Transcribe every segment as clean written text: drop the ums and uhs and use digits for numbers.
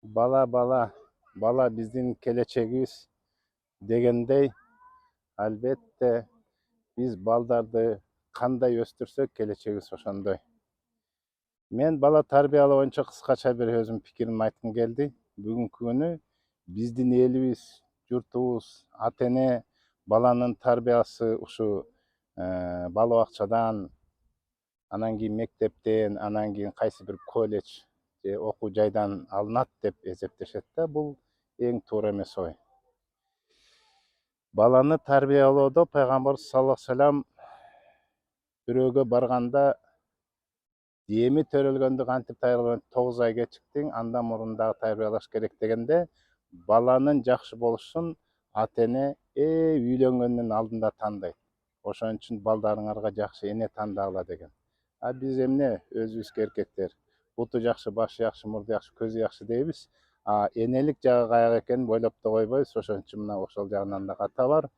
Bala bizdin kelечегибиz degендей, albatta biz балдарды кандай өстүрсөк келечегибиз ошондой. Мен бала тарбиялоо боюнча кыскача бир өзүм пикиримди айткым келди. Бүгүнкү күнү биздин элибиз, журтубуз, ата-эне баланын тарбиясы ушу бала бакчадан, анан кийин мектептен, анан кийин кайсы бир колледж же окуу жайдан алынат деп эсептешет да. Бул эң туура эмес ой. Баланы тарбиялоодо пайгамбарыбыз саллаллаху алейхи вассалам бирөөгө барганда эми төрөлгөндү кантип тарбиялайт, 9 ай кечиктиң, андан мурун дагы тарбиялаш керек дегенде, баланын жакшы болушун ата-эне үйлөнгөндүн алдында тандайт. Ошон үчүн балдарыңарга жакшы эне тандагыла деген. А биз эмне өзүбүзгө эркектер буту жакшы, башы жакшы, мурду жакшы, көзү жакшы дейбиз. А энелик жагы каяк экенин ойлоп да койбойбуз. Ошон үчүн мына ошол жагынан да ката бар.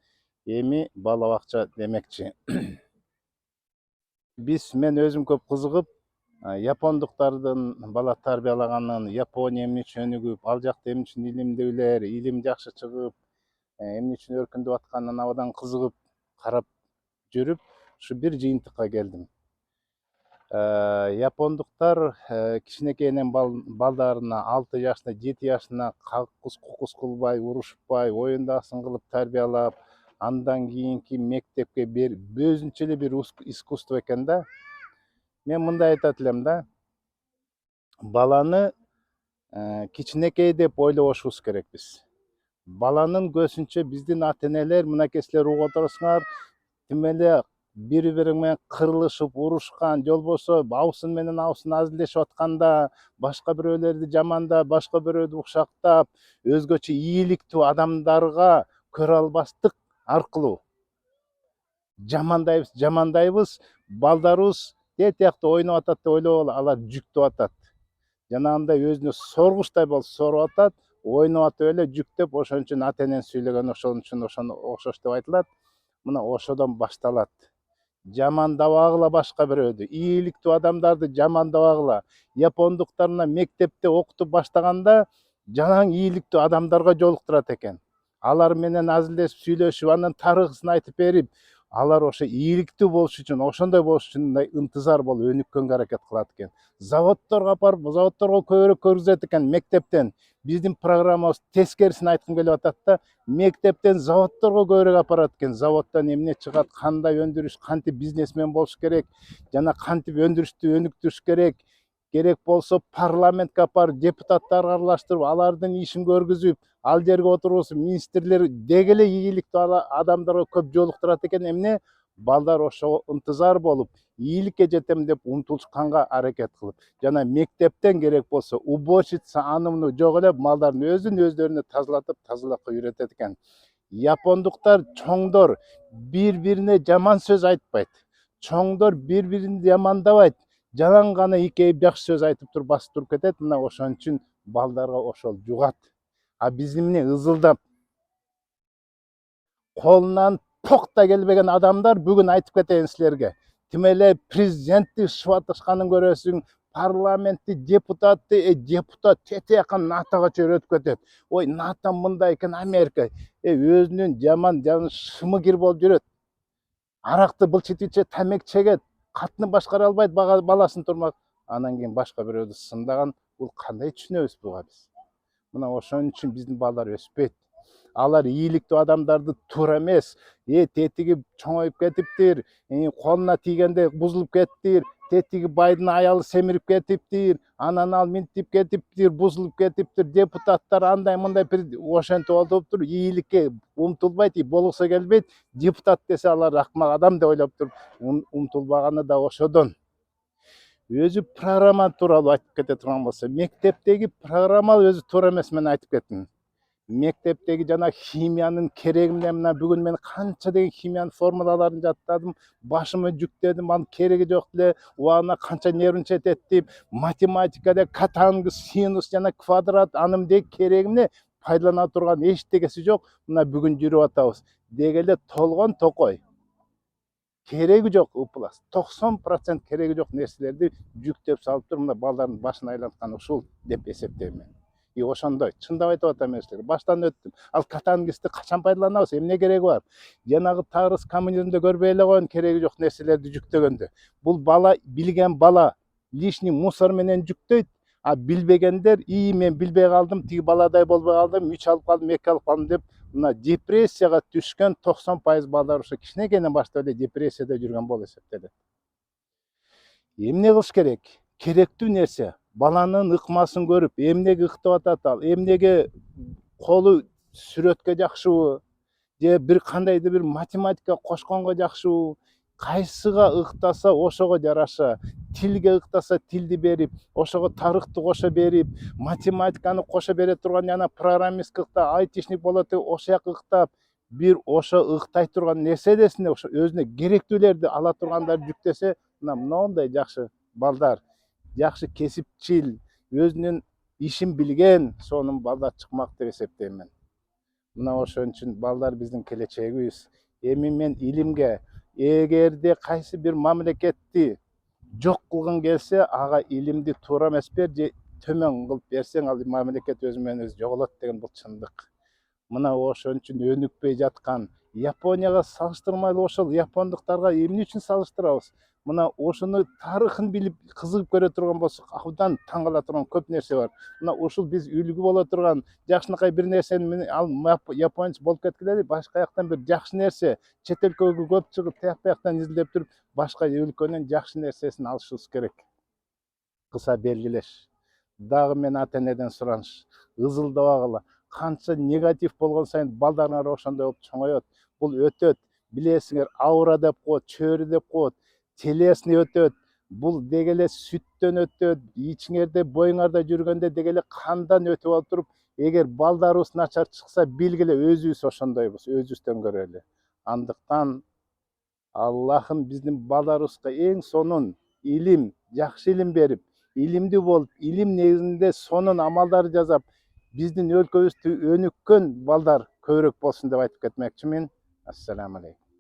Эми бала бакча демекчи. Мен өзүм көп кызыгып, япондуктардын бала тарбиялаганын, Япония эмне үчүн өнүгүп, ал жакта эмне үчүн илимдүүлөр, илим жакшы чыгып, эмне үчүн өркүндөп атканын абадан кызыгып карап жүрүп, ушу бир жыйынтыкка келдим. Япондуктар кичинекейинен балдарына 6 жашына, 7 жашына какус кукус кылбай, урушпай, оюндасын кылып тарбиялап, андан кийинки мектепке өзүнчө эле бир искусство экен да. Мен мындай айтат элем да, баланы кичинекей деп ойлобошубуз керек биз. Баланын көзүнчө биздин ата-энелер, мынакей силер угуп отурасыңар, тим эле бири-бири менен кырылышып, урушкан, жолбосо абысын менен абысын азилдешип атканда, башка бирөөлөрдү жамандап, башка бирөөдү укшактап, өзгөчө ийгиликтүү адамдарга көрө албастык аркылуу жамандайбыз, балдарыбыз тиякта ойноп атат деп ойлоп алар жүктөп атат. Жанагындай өзүнө соргучтай болуп соруп атат, ойноп атып эле жүктөп, ошон үчүн ата-эненин сүйлөгөнү ошон үчүн ошоно окшош деп айтылат. Мына ошодон башталат. Жамандабагыла башка бирөөдү, ийгиликтүү адамдарды жамандабагыла. Япондуктар мына мектепте окутуп баштаганда жанаң ийгиликтүү адамдарга жолуктурат экен. Алар менен азилдешип, сүйлөшүп, анан тарыхын айтып берип, алар ошо ийгиликтүү болуш үчүн, ошондой болуш үчүн мындай ынтызар болуп өнүккөнгө аракет кылат экен. Заводдорго апарып, заводдорго көбүрөөк көргүзөт экен мектептен. Биздин программабыз тескерисин айткым келип атат да, мектептен заводдорго көбүрөөк апарат экен. Заводдон эмне чыгат, кандай өндүрүш, кантип бизнесмен болуш керек, жана кантип өндүрүштү өнүктүрүш керек. Керек болсо парламентке апарып, депутаттарга аралаштырып, алардын ишин көргүзүп, ал жерге отургузуп, министрлер деги эле ийгиликтүү адамдарга көп жолуктурат экен. Эмне? Балдар ошого ынтызар болуп, ийгиликке жетем деп умтулушканга аракет кылып, жана мектептен керек болсо уборщица аны муну жок эле балдардын өздөрүнө тазалыкка үйрөтөт экен. Япондуктар чоңдор бири-бирине жаман сөз айтпайт. Чоңдор бири-бирин жамандабайт. Жалаң гана икейип жакшы сөз айтып туруп басып туруп кетет. Мына ошон үчүн балдарга ошол жугат. А биздин эмне ызылдап колунан ток да келбеген адамдар бүгүн айтып кетейин силерге. Тим эле президентти шыбатышканын көрөсүң, парламентти, депутат тетиякан НАТОга чейин өтүп кетет. Ой, НАТО мындай экен, Америка. Өзүнүн жаман шымыгир болуп жүрөт. Аракты былчытып ичет, тамек чегет, катыны башкара албайт, баласын турмак. Анан кийин башка бирөөдү сындаган. Бул кандай түшүнөбүз буга биз? Мына ошон үчүн биздин балдар өспөйт. Алар ийгиликтүү адамдарды туура эмес, тетиги чоңоюп кетиптир, колуна тийгенде бузулуп кеттир, тетиги байдын аялы семирип кетиптир, анан ал минтип кетиптир, бузулуп кетиптир, депутаттар андай мындай ошентип олдуптур, ийгиликке умтулбайт, болгусо келбейт, депутат десе алар акмак адам деп ойлоп туруп умтулбаганы да ошодон. Өзү программа тууралуу айтып кете турган болсо, мектептеги программа өзү туура эмес, мен айтып кеттим. Мектептеги жана химиянын кереги менен мына бүгүн мен канча деген химиянын формулаларын жаттадым, башыма жүктөдүм, анын кереги жок деле, убагына канча нервничать эттим, математикада катангус, синус жана квадрат, анын деги кереги эмне, пайдалана турган эчтекеси жок. Мына бүгүн жүрүп атабыз. Деги эле толгон токой. Кереги жок ыплас. 90% кереги жок нерселерди жүктөп салып туруп, мына балдардын башын айланткан ушул деп эсептейм мен. Ошондой чындап айтып атам мен силерге баштан өттүм. Ал катангистти качан пайдаланабыз, эмне кереги бар? Жанагы тагырыс коммунизмде көрбөй эле коюн, кереги жок нерселерди жүктөгөндө. Бул бала, билген бала лишний мусор менен жүктөйт, а билбегендер мен билбей калдым, тиги баладай болбой калдым, 3 алып калдым, 2 алып калдым деп мына депрессияга түшкөн 90% балдар ошо кичинекейден баштап эле депрессияда жүргөн болуп эсептелет. Эмне кылыш керек? Керектүү нерсе баланын ыкмасын көрүп, эмнеге ыктап атат ал, эмнеге колу сүрөткө жакшыбы, же бир кандайдыр бир математика кошконго жакшыбы, кайсыга ыктаса ошого жараша, тилге ыктаса тилди берип, ошого тарыхты кошо берип, математиканы кошо бере турган жана программист ыкта, айтишник болот деп ошол жака ыктап, бир ошо ыктай турган нерседесине ошо өзүнө керектүүлөрдү ала тургандарды жүктөсө, мына моундай жакшы балдар, жакшы кесипчил, өзүнүн ишин билген сонун балдар чыкмак деп эсептейм мен. Мына ошон үчүн балдар биздин келечегибиз. Эми мен илимге, эгерде кайсы бир мамлекетти жок кылгың келсе, ага илимди туура эмес бер же төмөн кылып берсең, ал мамлекет өзү менен өзү жоголот деген бул чындык. Мына ошон үчүн өнүкпөй жаткан Японияга салыштырмайлуу ошол япондуктарга эмне үчүн салыштырабыз? Мына ошону тарыхын билип кызыгып көрө турган болсок, абдан таң кала турган көп нерсе бар. Мына ушул биз үлгү боло турган жакшынакай бир нерсени ал японец болуп кеткиле, башка жактан бир жакшы нерсе чет өлкөгө көп чыгып, тияк бияктан изилдеп туруп, башка өлкөнүн жакшы нерсесин алышыбыз керек. Кыса белгилеш. Дагы мен ата энеден сураныш. Ызылдабагыла. Канча негатив болгон сайын балдарыңар ошондой болуп чоңоет. Бул өтөт. Билесиңер, аура деп коет, чөөрү деп коет, телесный өтөт. Бул деги эле сүттөн өтөт, ичиңерде, боюңарда жүргөндө деги эле кандан өтүп алып туруп, эгер балдарыбыз начар чыкса, билгиле өзүбүз ошондойбуз, өзүбүздөн көрөлү. Андыктан Аллахым биздин балдарыбызга эң сонун илим, жакшы илим берип, илимдүү болуп, илим негизинде сонун амалдар жасап, биздин өлкөбүздү өнүккөн балдар көбүрөөк болсун деп айтып кетмекчимин. Ассаламу алейкум.